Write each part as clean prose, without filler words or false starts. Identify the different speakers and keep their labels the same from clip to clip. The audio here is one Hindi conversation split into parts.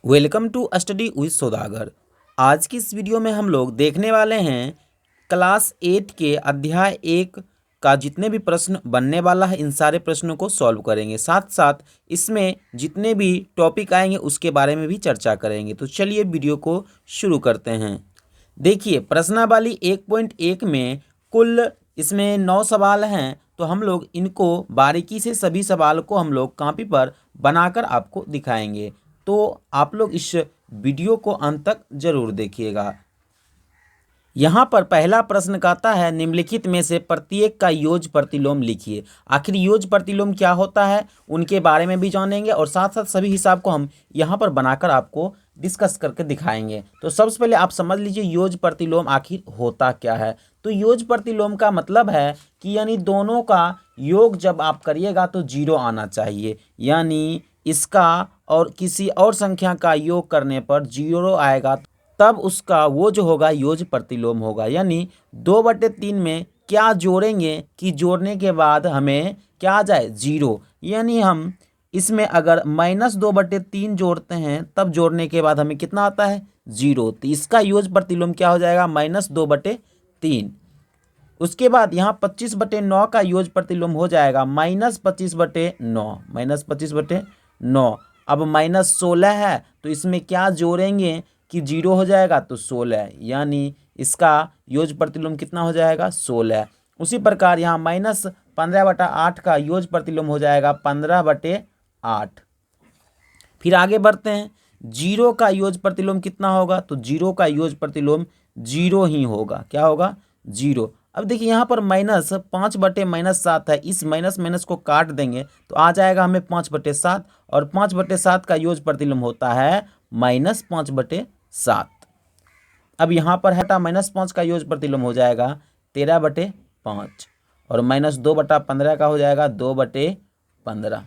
Speaker 1: वेलकम टू स्टडी विद सौदागर। आज की इस वीडियो में हम लोग देखने वाले हैं क्लास 8 के अध्याय 1 का जितने भी प्रश्न बनने वाला है इन सारे प्रश्नों को सॉल्व करेंगे। साथ साथ इसमें जितने भी टॉपिक आएंगे उसके बारे में भी चर्चा करेंगे। तो चलिए वीडियो को शुरू करते हैं। देखिए प्रश्नावली 1.1 में कुल इसमें 9 सवाल हैं। तो हम लोग इनको बारीकी से सभी सवाल को हम लोग कॉपी पर बनाकर आपको दिखाएंगे। तो आप लोग इस वीडियो को अंत तक जरूर देखिएगा। यहाँ पर पहला प्रश्न कहता है निम्नलिखित में से प्रत्येक का योज प्रतिलोम लिखिए। आखिर योज प्रतिलोम क्या होता है उनके बारे में भी जानेंगे और साथ साथ सभी हिसाब को हम यहाँ पर बनाकर आपको डिस्कस करके दिखाएंगे। तो सबसे पहले आप समझ लीजिए योज प्रतिलोम आखिर होता क्या है। तो योज प्रतिलोम का मतलब है कि यानी दोनों का योग जब आप करिएगा तो 0 आना चाहिए, यानी इसका और किसी और संख्या का योग करने पर 0 आएगा तब उसका वो जो होगा योज प्रतिलोम होगा। यानी 2/3 में क्या जोड़ेंगे कि जोड़ने के बाद हमें क्या आ जाए 0। यानी हम इसमें अगर -2/3 जोड़ते हैं तब जोड़ने के बाद हमें कितना आता है 0। तो इसका योज प्रतिलोम क्या हो जाएगा -2/3। उसके बाद यहाँ 25/9 का योज प्रतिलोम हो जाएगा -25/9 -25/9। अब -16 है तो इसमें क्या जोड़ेंगे कि 0 हो जाएगा तो 16, यानी इसका योज प्रतिलोम कितना हो जाएगा 16। उसी प्रकार यहाँ -15/8 का योज प्रतिलोम हो जाएगा 15/8। फिर आगे बढ़ते हैं। 0 का योज प्रतिलोम कितना होगा तो 0 का योज प्रतिलोम 0 ही होगा। क्या होगा 0। अब देखिए यहाँ पर -5/-7 है। इस माइनस को काट देंगे तो आ जाएगा हमें 5/7 और 5/7 का योज प्रतिलोम होता है -5/7। अब यहाँ पर है -5 का योज प्रतिलोम हो जाएगा 13/5 और -2/15 का हो जाएगा 2/15।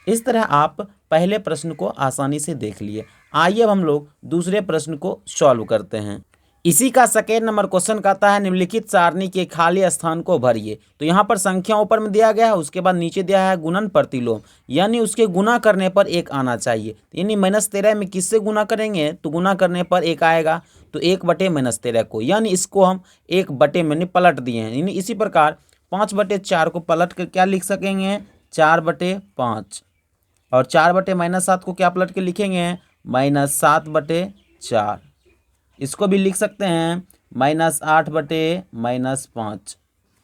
Speaker 1: इस तरह आप पहले प्रश्न को आसानी से देख लिए। आइए अब हम लोग दूसरे प्रश्न को सॉल्व करते हैं। इसी का सेकेंड नंबर क्वेश्चन कहता है निम्नलिखित सारणी के खाली स्थान को भरिए। तो यहाँ पर संख्या ऊपर में दिया गया है, उसके बाद नीचे दिया है गुणन प्रतिलोम, यानी उसके गुना करने पर 1 आना चाहिए। यानी -13 में किससे गुना करेंगे तो गुना करने पर 1 आएगा, तो 1/-13 को, यानी इसको हम 1/, में पलट दिए हैं। यानी इसी प्रकार 5/4 को पलट कर क्या लिख सकेंगे 4/5 और 4/-7 को क्या पलट के लिखेंगे -7/4। इसको भी लिख सकते हैं -8/-5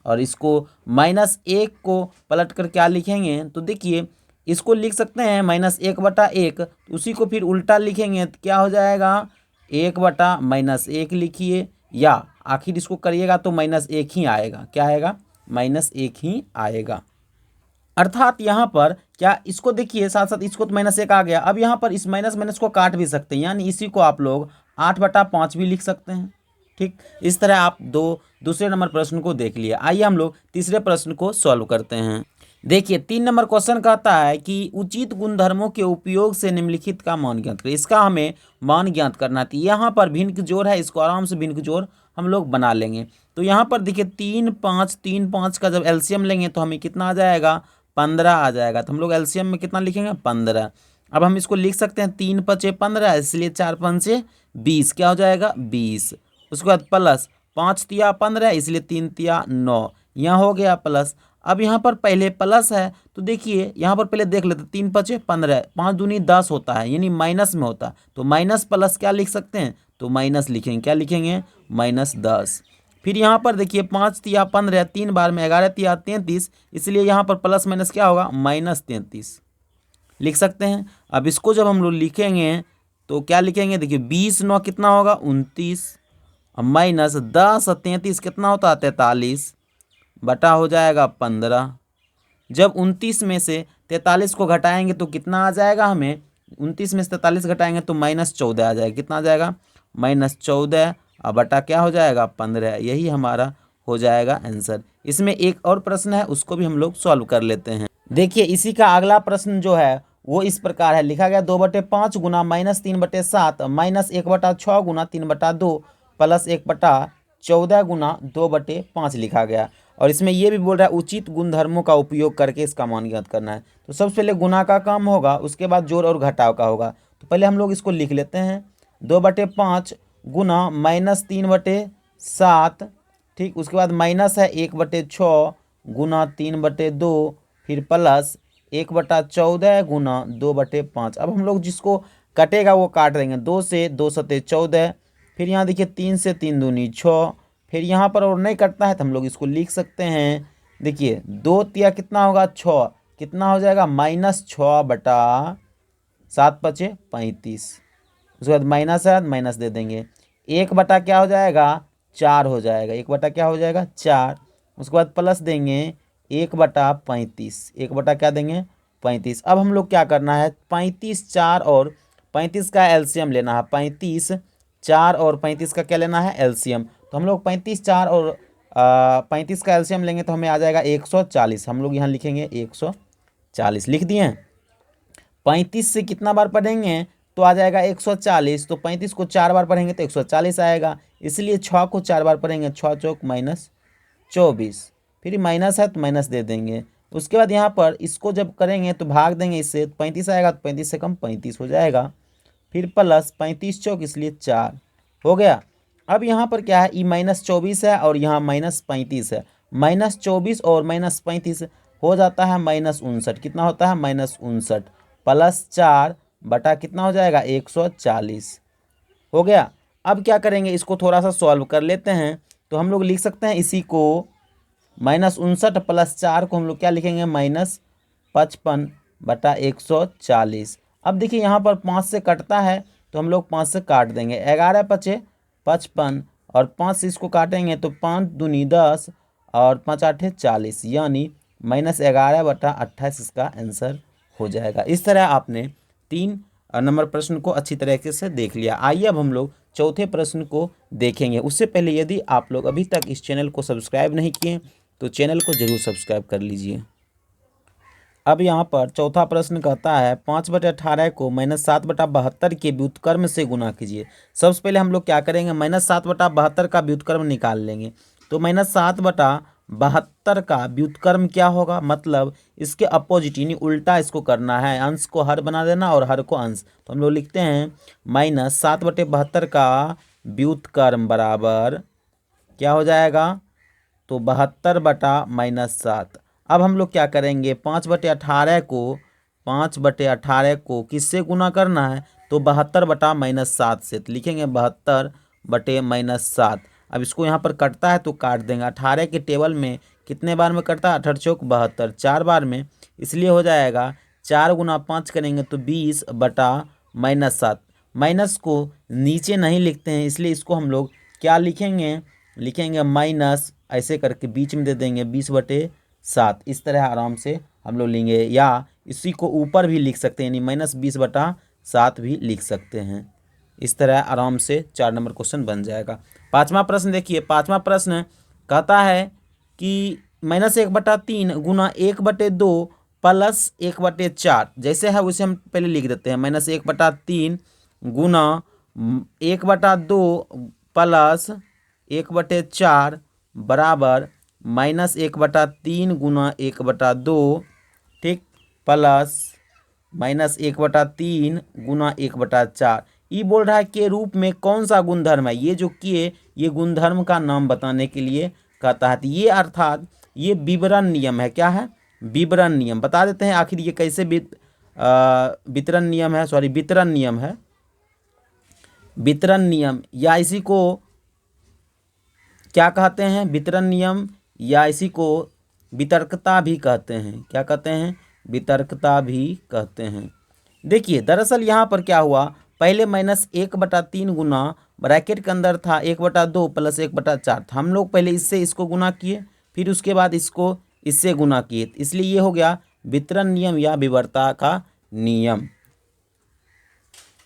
Speaker 1: और इसको -1 को पलट कर क्या लिखेंगे तो देखिए इसको लिख सकते हैं -1/1। उसी को फिर उल्टा लिखेंगे तो क्या हो जाएगा 1/-1 लिखिए, या आखिर इसको करिएगा तो -1 ही आएगा। क्या आएगा -1 ही आएगा। अर्थात यहाँ पर क्या इसको देखिए साथ साथ इसको तो -1 आ गया। अब यहाँ पर इस माइनस को काट भी सकते हैं, यानी इसी को आप लोग 8/5 भी लिख सकते हैं। ठीक, इस तरह आप दूसरे नंबर प्रश्न को देख लिए। आइए हम लोग तीसरे प्रश्न को सॉल्व करते हैं। देखिए 3 नंबर क्वेश्चन कहता है कि उचित गुणधर्मों के उपयोग से निम्नलिखित का मान ज्ञात करें। इसका हमें मान ज्ञात करना थी। यहाँ पर भिन्न जोड़ है, इसको आराम से भिन्न जोड़ हम लोग बना लेंगे। तो यहाँ पर देखिए 3, 5 का जब एलसीएम लेंगे तो हमें कितना आ जाएगा 15 आ जाएगा। तो हम लोग एलसीएम में कितना लिखेंगे 15। अब हम इसको लिख सकते हैं 3×5 = 15, इसलिए 4×5 = 20। क्या हो जाएगा 20। उसके बाद प्लस 5×3 = 15, इसलिए 3×3 = 9। यहाँ हो गया प्लस। अब यहाँ पर पहले प्लस है तो देखिए यहाँ पर पहले देख लेते 3×5 = 15, 5×2 = 10 होता है, यानी माइनस में होता है। तो माइनस प्लस क्या लिख सकते हैं तो माइनस लिखेंगे। क्या लिखेंगे -10। फिर यहाँ पर देखिए 5×3 = 15, 3 बार में 11×3 = 33, इसलिए यहाँ पर प्लस माइनस क्या होगा -33 लिख सकते हैं। अब इसको जब हम लोग लिखेंगे तो क्या लिखेंगे देखिए 20×9 कितना होगा 29, -10 और 33 कितना होता है 43 बटा हो जाएगा 15। जब 29 में से 43 को घटाएंगे तो कितना आ जाएगा हमें 29 में से 43 घटाएंगे तो -14 आ जाएगा। कितना आ जाएगा -14 और बटा क्या हो जाएगा 15। यही हमारा हो जाएगा आंसर। इसमें एक और प्रश्न है उसको भी हम लोग सॉल्व कर लेते हैं। देखिए इसी का अगला प्रश्न जो है वो इस प्रकार है, लिखा गया 2/5 गुना -3/7 -1/6 गुना 3/2 प्लस 1/14 गुना 2/5 लिखा गया। और इसमें ये भी बोल रहा है उचित गुणधर्मों का उपयोग करके इसका मान ज्ञात करना है। तो सबसे पहले गुना का काम होगा, उसके बाद जोड़ और घटाव का होगा। तो पहले हम लोग इसको लिख लेते हैं, 2/5 गुना -3/7, ठीक। उसके बाद माइनस है 1/6 गुना 3/2, फिर प्लस 1/14 गुना 2/5। अब हम लोग जिसको कटेगा वो काट देंगे, 2 से 2 सते 14, फिर यहाँ देखिए 3 से 3 दूनी 6, फिर यहाँ पर और नहीं कटता है तो हम लोग इसको लिख सकते हैं। देखिए 2 तिया कितना होगा 6, कितना हो जाएगा -6/7/5। उसके बाद माइनस है, माइनस दे देंगे, 1 बटा क्या हो जाएगा 4 हो जाएगा, 1 बटा क्या हो जाएगा 4। उसके बाद प्लस देंगे 1/35, 1 बटा क्या देंगे 35। अब हम लोग क्या करना है, 35 4 और 35 का एलसीएम लेना है, 35 4 और 35 का क्या लेना है एलसीएम। तो हम लोग 35 4 और 35 का एलसीएम लेंगे तो हमें आ जाएगा 140। हम लोग यहाँ लिखेंगे 140, लिख दिए। 35 से कितना बार पढ़ेंगे तो आ जाएगा 140, तो 35 को 4 बार पढ़ेंगे तो 140 आएगा, इसलिए 6 को 4 बार पढ़ेंगे, 6 चौक -24, फिर माइनस है तो माइनस दे देंगे। उसके बाद यहाँ पर इसको जब करेंगे तो भाग देंगे इससे, तो 35 आएगा, तो 35 से कम 35 हो जाएगा, फिर प्लस 35 चौक इसलिए 4 हो गया। अब यहाँ पर क्या है, ये -24 है और यहाँ -35 है, -24 और -35 हो जाता है -59, कितना होता है -59, प्लस 4 बटा कितना हो जाएगा 140 हो गया। अब क्या करेंगे, इसको थोड़ा सा सॉल्व कर लेते हैं, तो हम लोग लिख सकते हैं इसी को -59 प्लस 4 को हम लोग क्या लिखेंगे -55/140। अब देखिए यहाँ पर 5 से कटता है तो हम लोग 5 से काट देंगे, 11 5 55 और 5 से इसको काटेंगे तो 5 दूनी 10 और 5 8 40, यानी -11/28 इसका आंसर हो जाएगा। इस तरह आपने 3 नंबर प्रश्न को अच्छी तरीके से देख लिया। आइए अब हम लोग चौथे प्रश्न को देखेंगे। उससे पहले यदि आप लोग अभी तक इस चैनल को सब्सक्राइब नहीं किए तो चैनल को जरूर सब्सक्राइब कर लीजिए। अब यहाँ पर चौथा प्रश्न कहता है 5/18 को -7/72 के व्युत्क्रम से गुना कीजिए। सबसे पहले हम लोग क्या करेंगे, -7/72 का व्युत्क्रम निकाल लेंगे। तो -7/72 का व्युत्क्रम क्या होगा, मतलब इसके अपोजिट यानी उल्टा इसको करना है, अंश को हर बना देना और हर को अंश। तो हम लोग लिखते हैं -7/72 का व्युत्क्रम बराबर क्या हो जाएगा, तो 72/-7। अब हम लोग क्या करेंगे, 5/18 को किससे गुना करना है, तो 72/-7 से, तो लिखेंगे 72/-7। अब इसको यहाँ पर कटता है तो काट देंगे, 18 के टेबल में कितने बार में कटता है, 18 चौक 72, 4 बार में, इसलिए हो जाएगा 4 गुना 5 करेंगे तो 20/-7। माइनस को नीचे नहीं लिखते हैं इसलिए इसको हम लोग क्या लिखेंगे, लिखेंगे माइनस, ऐसे करके बीच में दे देंगे 20/7। इस तरह आराम से हम लोग लेंगे, या इसी को ऊपर भी लिख सकते हैं, यानी -20/7 भी लिख सकते हैं। इस तरह आराम से 4 नंबर क्वेश्चन बन जाएगा। पाँचवा प्रश्न देखिए, पाँचवा प्रश्न कहता है कि -1/3 गुना 1/2 प्लस 1/4, जैसे है वैसे हम पहले लिख देते हैं, -1/3 गुना 1/2 प्लस 1/4 बराबर -1/3 गुना 1/2, ठीक, प्लस -1/3 गुना 1/4। ये बोल रहा है के रूप में कौन सा गुणधर्म है, ये जो किए ये गुणधर्म का नाम बताने के लिए कहता है। तो ये अर्थात ये विवरण नियम है, क्या है विवरण नियम, बता देते हैं आखिर ये कैसे वितरण नियम है, सॉरी वितरण नियम है, वितरण नियम, या इसी को क्या कहते हैं वितरण नियम, या इसी को वितर्कता भी कहते हैं, क्या कहते हैं वितर्कता भी कहते हैं। देखिए दरअसल यहाँ पर क्या हुआ, पहले -1/3 गुना ब्रैकेट के अंदर था 1/2 प्लस 1/4 था, हम लोग पहले इससे इसको गुना किए, फिर उसके बाद इसको इससे गुना किए, इसलिए ये हो गया वितरण नियम या विवर्तता का नियम।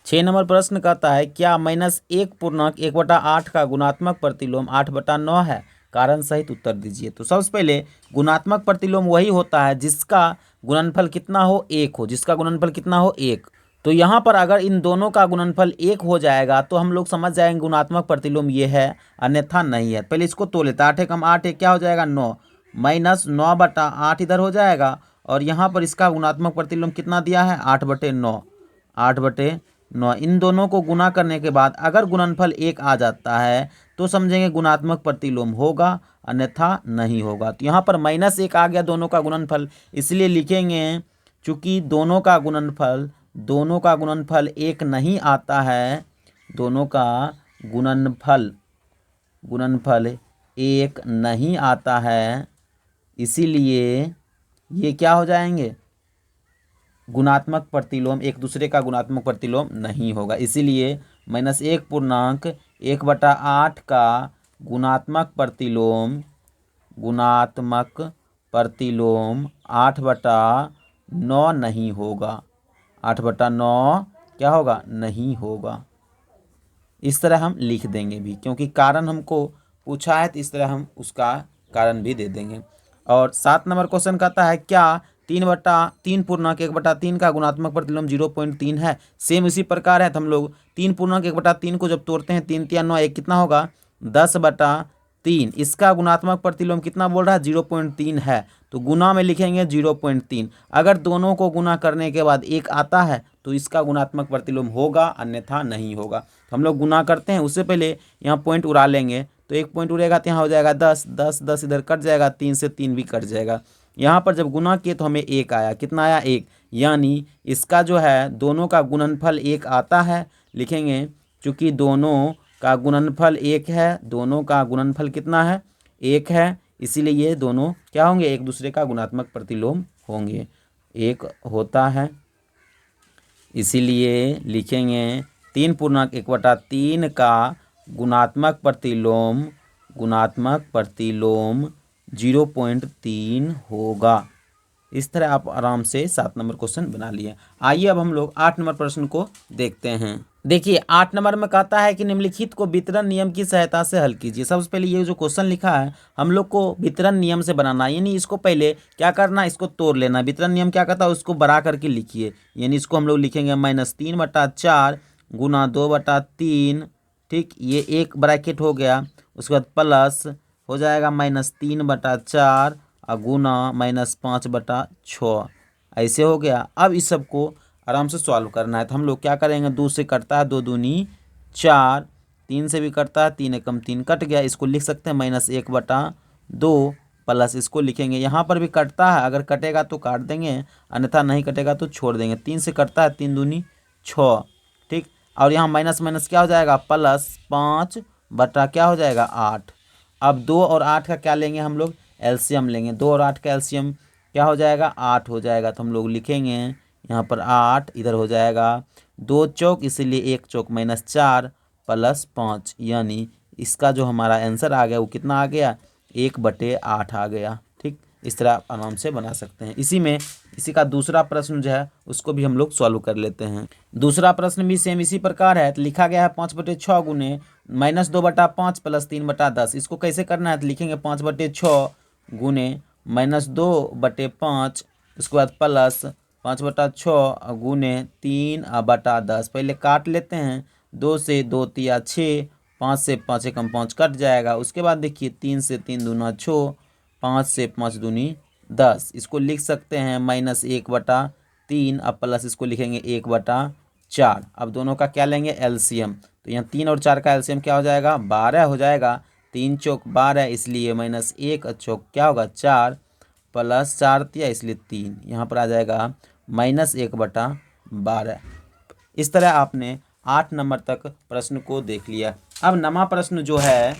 Speaker 1: 6 नंबर प्रश्न कहता है क्या -1/1/8 का गुणात्मक प्रतिलोम 8/9 है, कारण सहित उत्तर दीजिए। तो सबसे पहले गुणात्मक प्रतिलोम वही होता है जिसका गुणनफल कितना हो 1 हो, जिसका गुणनफल कितना हो 1। तो यहाँ पर अगर इन दोनों का गुणनफल 1 हो जाएगा तो हम लोग समझ जाएंगे गुणात्मक प्रतिलोम ये है, अन्यथा नहीं है। पहले इसको तो लेते 8 कम 8 क्या हो जाएगा 9, -9/8 इधर हो जाएगा, और यहाँ पर इसका गुणात्मक प्रतिलोम कितना दिया है 8/9, 9। इन दोनों को गुना करने के बाद अगर गुणनफल 1 आ जाता है तो समझेंगे गुणात्मक प्रतिलोम होगा, अन्यथा नहीं होगा। तो यहाँ पर -1 आ गया दोनों का गुणनफल, इसलिए लिखेंगे चूँकि दोनों का गुणनफल 1 नहीं आता है, दोनों का गुणनफल 1 नहीं आता है, इसीलिए ये क्या हो जाएंगे, गुणात्मक प्रतिलोम, एक दूसरे का गुणात्मक प्रतिलोम नहीं होगा। इसीलिए -1/1/8 का गुणात्मक प्रतिलोम 8/9 नहीं होगा। 8/9 क्या होगा, नहीं होगा। इस तरह हम लिख देंगे भी, क्योंकि कारण हमको पूछा है तो इस तरह हम उसका कारण भी दे देंगे। और 7 नंबर क्वेश्चन कहता है क्या 3/3 का गुणात्मक प्रतिलोम 0.3 है। सेम इसी प्रकार है, तो हम लोग 3/1/3 को जब तोड़ते हैं 3 3 9 1 कितना होगा 10/3। इसका गुणात्मक प्रतिलोम कितना बोल रहा है 0.3 है, तो गुना में लिखेंगे 0.3। अगर दोनों को गुना करने के बाद 1 आता है तो इसका गुणात्मक प्रतिलोम होगा, अन्यथा नहीं होगा। तो हम लोग गुना करते हैं, उससे पहले यहाँ पॉइंट उड़ा लेंगे, तो एक पॉइंट उड़ेगा तो यहाँ हो जाएगा 10 10 10 इधर कट जाएगा, 3 से 3 भी कट जाएगा। यहाँ पर जब गुना किए तो हमें 1 आया, कितना आया 1, यानी इसका जो है दोनों का गुणनफल 1 आता है। लिखेंगे चूँकि दोनों का गुणनफल 1 है, दोनों का गुणनफल कितना है 1 है, इसीलिए ये दोनों क्या होंगे, एक दूसरे का गुणात्मक प्रतिलोम होंगे, 1 होता है। इसीलिए लिखेंगे 3/1/3 का गुणात्मक प्रतिलोम 0.3 होगा। इस तरह आप आराम से 7 नंबर क्वेश्चन बना लिए। आइए अब हम लोग 8 नंबर प्रश्न को देखते हैं। देखिए 8 नंबर में कहता है कि निम्नलिखित को वितरण नियम की सहायता से हल कीजिए। सबसे पहले ये जो क्वेश्चन लिखा है हम लोग को वितरण नियम से बनाना है, यानी इसको पहले क्या करना है, इसको तोड़ लेना। वितरण नियम क्या कहता है, उसको बड़ा करके लिखिए, यानी इसको हम लोग लिखेंगे -3/4 गुना 2/3, ठीक, ये एक ब्रैकेट हो गया। उसके बाद प्लस हो जाएगा -3/4 और गुना -5/6, ऐसे हो गया। अब इस सब को आराम से सॉल्व करना है, तो हम लोग क्या करेंगे, 2 से कटता है 2 दूनी 4, 3 से भी कटता है 3 एकम 3 कट गया, इसको लिख सकते हैं -1/2 प्लस इसको लिखेंगे, यहाँ पर भी कटता है, अगर कटेगा तो काट देंगे, अन्यथा नहीं कटेगा तो छोड़ देंगे। 3 से कटता है 3 दूनी 6, ठीक, और यहाँ माइनस माइनस क्या हो जाएगा +5 बटा क्या हो जाएगा 8। अब 2 और 8 का क्या लेंगे हम लोग, एलसीएम लेंगे। 2 और 8 का एलसीएम क्या हो जाएगा 8 हो जाएगा, तो हम लोग लिखेंगे यहाँ पर 8, इधर हो जाएगा 2 चौक, इसीलिए 1 चौक -4 +5, यानी इसका जो हमारा आंसर आ गया वो कितना आ गया 1/8 आ गया। ठीक, इस तरह आप आराम से बना सकते हैं। इसी का दूसरा प्रश्न जो है उसको भी हम लोग सॉल्व कर लेते हैं। दूसरा प्रश्न भी सेम इसी प्रकार है, तो लिखा गया है 5/6 गुने -2/5 + 3/10। इसको कैसे करना है, तो लिखेंगे 5/6 गुने -2/5, उसके बाद प्लस 5/6 गुने 3/10। पहले काट लेते हैं, 2 से 2 तिया 6, 5 से 5 एकम 5 कट जाएगा। उसके बाद देखिए 3 से 3 दूना 6, 5 से 5 दूनी 10। इसको लिख सकते हैं -1/3, अब प्लस इसको लिखेंगे 1/4। अब दोनों का क्या लेंगे एलसीएम, तो यहाँ 3 और 4 का एलसीएम क्या हो जाएगा 12 हो जाएगा। 3 चौक 12, इसलिए -1 चौक क्या होगा 4 प्लस 4 तिया, इसलिए 3, यहाँ पर आ जाएगा -1/12। इस तरह आपने 8 नंबर तक प्रश्न को देख लिया। अब नवा प्रश्न जो है,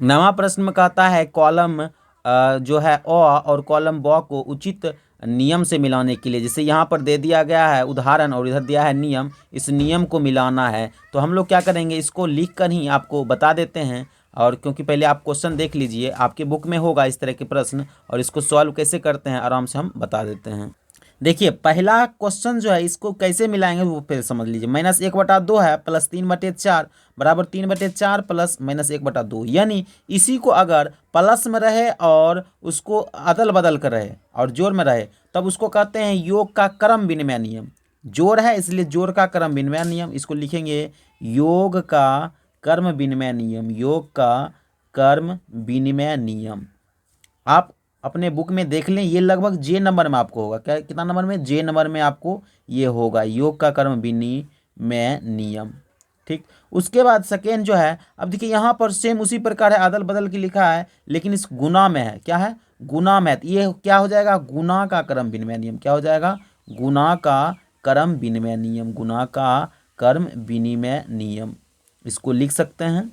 Speaker 1: नवा प्रश्न में कहता है कॉलम जो है अ और कॉलम ब को उचित नियम से मिलाने के लिए, जैसे यहाँ पर दे दिया गया है उदाहरण और इधर दिया है नियम, इस नियम को मिलाना है। तो हम लोग क्या करेंगे, इसको लिख कर ही आपको बता देते हैं। और क्योंकि पहले आप क्वेश्चन देख लीजिए, आपके बुक में होगा इस तरह के प्रश्न, और इसको सॉल्व कैसे करते हैं आराम से हम बता देते हैं। देखिए पहला क्वेश्चन जो है इसको कैसे मिलाएंगे वो फिर समझ लीजिए। -1/2 है प्लस 3/4 बराबर 3/4 प्लस -1/2, यानी इसी को अगर प्लस में रहे और उसको अदल बदल कर रहे और जोड़ में रहे तब उसको कहते हैं योग का क्रम विनिमय नियम। जोड़ है इसलिए जोड़ का क्रम विनिमय नियम, इसको लिखेंगे योग का कर्म विनिमय नियम, योग का कर्म विनिमय नियम। आप अपने बुक में देख लें, ये लगभग जे नंबर में आपको होगा, क्या कितना नंबर में, जे नंबर में आपको ये होगा योग का कर्म में नियम। ठीक, उसके बाद सेकेंड जो है, अब देखिए यहाँ पर सेम उसी प्रकार है, अदल बदल के लिखा है, लेकिन इस गुना में है, क्या है, गुना में। ये क्या हो जाएगा, गुना का क्रम विनिमय नियम। क्या हो जाएगा, गुना का क्रम विनिमय नियम, गुना का क्रम विनिमय नियम, इसको लिख सकते हैं।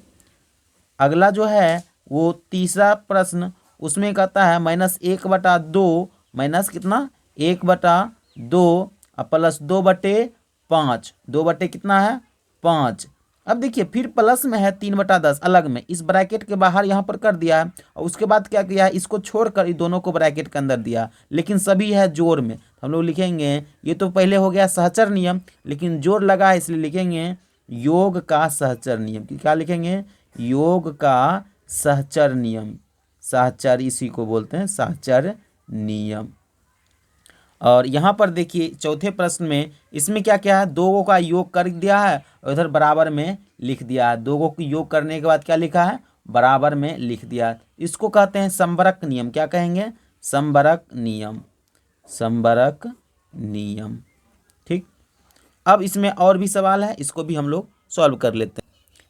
Speaker 1: अगला जो है वो तीसरा प्रश्न, उसमें कहता है -1/2 माइनस कितना, 1/2 प्लस 2/5, 2 बटे कितना है 5। अब देखिए फिर प्लस में है 3/10 अलग में, इस ब्रैकेट के बाहर यहाँ पर कर दिया है, और उसके बाद क्या किया है, इसको छोड़कर इन दोनों को ब्रैकेट के अंदर दिया, लेकिन सभी है जोड़ में। हम लोग लिखेंगे, ये तो पहले हो गया सहचर नियम, लेकिन जोड़ लगा है इसलिए लिखेंगे योग का सहचर नियम। क्या लिखेंगे, योग का सहचर नियम, सहचर इसी को बोलते हैं सहचर नियम। और यहाँ पर देखिए चौथे प्रश्न में, इसमें क्या क्या है, दो का योग कर दिया है और इधर बराबर में लिख दिया है। दो को योग करने के बाद क्या लिखा है, बराबर में लिख दिया। इसको कहते हैं संबरक नियम। क्या कहेंगे, संबरक नियम, संबरक नियम। ठीक, अब इसमें और भी सवाल है, इसको भी हम लोग सॉल्व कर लेते हैं।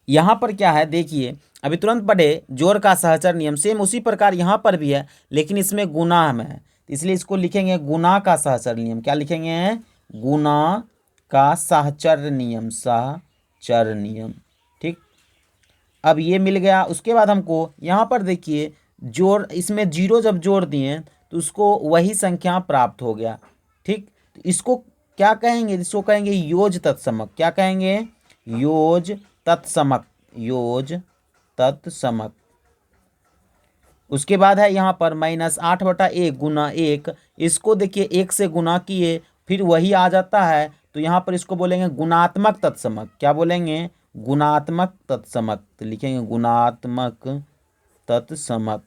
Speaker 1: यहाँ पर क्या है देखिए, अभी तुरंत पढ़े जोड़ का सहचर नियम, सेम उसी प्रकार यहाँ पर भी है, लेकिन इसमें गुना में है, इसलिए इसको लिखेंगे गुना का सहचर नियम। क्या लिखेंगे, गुना का सहचर नियम, सहचर नियम। ठीक, अब ये मिल गया। उसके बाद हमको यहाँ पर देखिए जोड़, इसमें जीरो जब जोड़ दिए तो उसको वही संख्या प्राप्त हो गया। ठीक, तो इसको क्या कहेंगे, इसको कहेंगे योज तत्समक। क्या कहेंगे, योज तत्समक, योज तत्समक। उसके बाद है यहाँ पर -8/1 गुना 1, इसको देखिए 1 से गुना किए फिर वही आ जाता है, तो यहाँ पर इसको बोलेंगे गुणात्मक तत्समक। क्या बोलेंगे, गुणात्मक तत्समक, तो लिखेंगे गुणात्मक तत्समक,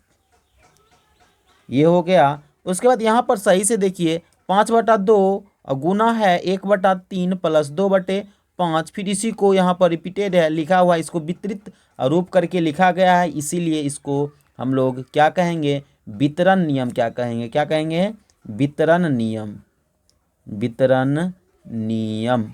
Speaker 1: ये हो गया। उसके बाद यहाँ पर सही से देखिए 5/2 और गुना है 1/3 प्लस 2/5, फिर इसी को यहाँ पर रिपीटेड है लिखा हुआ है, इसको वितरित रूप करके लिखा गया है, इसीलिए इसको हम लोग क्या कहेंगे, वितरण नियम। क्या कहेंगे, क्या कहेंगे, वितरण नियम, वितरण नियम।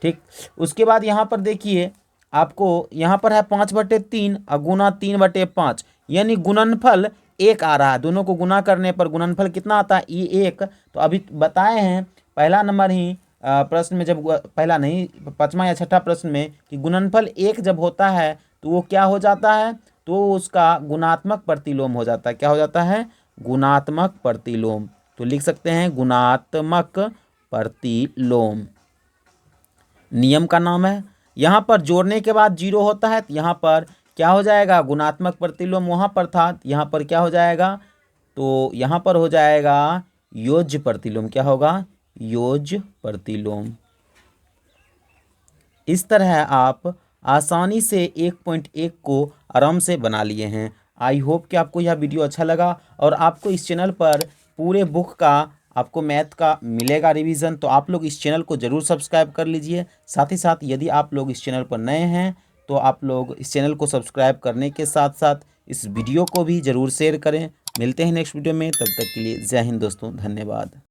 Speaker 1: ठीक, उसके बाद यहाँ पर देखिए आपको यहाँ पर है 5/3 और गुना 3/5, यानी गुणनफल 1 आ रहा है। दोनों को गुना करने पर गुणनफल कितना आता है, ये 1। तो अभी बताए हैं पहला नंबर ही प्रश्न में, जब पहला नहीं 5वां या 6ठा प्रश्न में, कि गुणनफल 1 जब होता है तो वो क्या हो जाता है, तो उसका गुणात्मक प्रतिलोम हो जाता है। क्या हो जाता है, गुणात्मक प्रतिलोम। तो लिख सकते हैं गुणात्मक प्रतिलोम, नियम का नाम है। यहाँ पर जोड़ने के बाद 0 होता है, तो यहाँ पर क्या हो जाएगा, गुणात्मक प्रतिलोम वहाँ पर था, यहाँ पर क्या हो जाएगा, तो यहाँ पर हो जाएगा योज्य प्रतिलोम। क्या होगा, योज्य प्रतिलोम। इस तरह आप आसानी से 1.1 को आराम से बना लिए हैं। आई होप कि आपको यह वीडियो अच्छा लगा, और आपको इस चैनल पर पूरे बुक का आपको मैथ का मिलेगा रिवीजन, तो आप लोग इस चैनल को ज़रूर सब्सक्राइब कर लीजिए। साथ ही साथ यदि आप लोग इस चैनल पर नए हैं तो आप लोग इस चैनल को सब्सक्राइब करने के साथ साथ इस वीडियो को भी ज़रूर शेयर करें। मिलते हैं नेक्स्ट वीडियो में, तब तक के लिए जय हिंद दोस्तों, धन्यवाद।